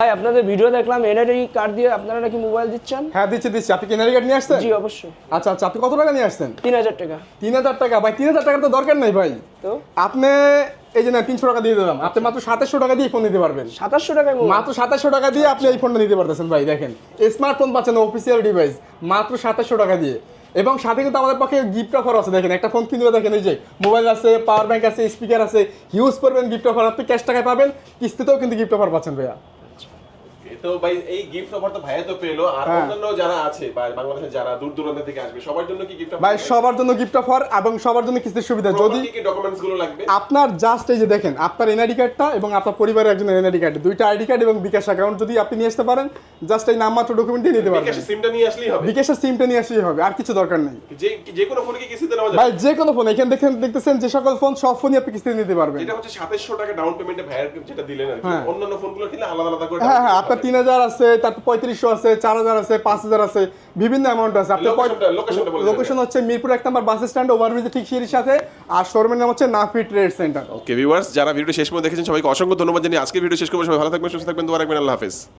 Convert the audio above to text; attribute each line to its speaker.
Speaker 1: ভাই আপনাদের ভিডিও দেখলাম এনআইডি কার্ড দিয়ে আপনারা নাকি মোবাইল দিচ্ছেন।
Speaker 2: হ্যাঁ দিচ্ছি। আপনি কি এনআইডি কার্ড নিয়ে আসছেন?
Speaker 1: জি অবশ্যই।
Speaker 2: আচ্ছা আপনি কত টাকা নিয়ে আসছেন?
Speaker 1: 3000 টাকা।
Speaker 2: 3000 টাকা ভাই, 3000 টাকার তো দরকার নাই ভাই।
Speaker 1: তো
Speaker 2: আপনি এই যে না 300 টাকা দিয়ে দিলাম, আপনি মাত্র 2700 টাকা দিয়ে ফোন নিতে পারবেন।
Speaker 1: 2700 টাকায় মোবাইল?
Speaker 2: মাত্র 2700 টাকা দিয়ে আপনি এই ফোনটা নিতে পারতেছেন ভাই। দেখেন স্মার্টফোন পাচ্ছেন, অফিসিয়াল ডিভাইস মাত্র 2700 টাকা দিয়ে। এবং সাথে কিন্তু আমাদের পক্ষে গিফট অফার আছে। দেখেন একটা ফোন কিনলে দেখেন এই যে মোবাইল আছে, পাওয়ার ব্যাংক আছে, স্পিকার আছে, ইউজ করবেন গিফট অফার। আপনি ক্যাশ টাকায় পাবেন, কিস্তিতেও কিন্তু গিফট অফার পাচ্ছেন ভাইয়া।
Speaker 3: তো ভাই এই গিফট অফার তো ভাইয়া তো পেলো, আর অন্যান্য যারা আছে বা বাংলাদেশে যারা দূর দূরান্ত থেকে আসবে সবার জন্য কি গিফট অফার?
Speaker 2: ভাই সবার জন্য গিফট অফার এবং সবার জন্য কিস্তির সুবিধা। যদি
Speaker 3: কি ডকুমেন্টস গুলো লাগবে?
Speaker 2: আপনার জাস্ট এই যে দেখেন আপনার এনআইডি কার্ডটা এবং আপনার পরিবারের একজন এনআইডি কার্ড, দুইটা আইডি কার্ড এবং বিকাশ অ্যাকাউন্ট যদি আপনি নিয়ে আসতে পারেন, জাস্ট এই নামমাত্র ডকুমেন্ট দিয়ে নিতে পারবেন।
Speaker 3: বিকাশের সিমটা নিয়ে আসলেই হবে?
Speaker 2: বিকাশের সিমটা নিয়ে আসলেই হবে, আর কিছু দরকার নেই।
Speaker 3: যে কোনো ফোনে কি কিস্তিতে নেওয়া যাবে?
Speaker 2: ভাই যে কোনো ফোন, এখানে দেখতেছেন যে সকল ফোন, সব ফোনই আপনি কিস্তিতে নিতে পারবেন।
Speaker 3: এটা হচ্ছে 2700 টাকা ডাউন পেমেন্টে ভাইয়ার যেটা দিলেন আর কি।
Speaker 2: হ্যাঁ।
Speaker 3: অন্যান্য ফোনগুলো কিনলে আলাদা আলাদা করে
Speaker 2: হ্যাঁ আপনার 3000 আছে, তারপর 3500 আছে, 4000 আছে, 5000 আছে, বিভিন্ন অ্যামাউন্ট আছে। আপনার
Speaker 3: লোকেশনটা বলে
Speaker 2: লোকেশন হচ্ছে মিরপুর 1 নম্বর বাস স্ট্যান্ড, ওভারব্রিজের ঠিক সিঁড়ির সাথে। আর শোরুমের নাম হচ্ছে Nafi trade centre.
Speaker 3: Okay viewers, যারা ভিডিও শেষ পর্যন্ত দেখেছেন সবাইকে অসংখ্য ধন্যবাদ জানিয়ে আজকে ভিডিও শেষ করবো। সবাই ভালো থাকবেন, সুস্থ থাকবেন, দোয়া রাখবেন। আল্লাহ হাফেজ।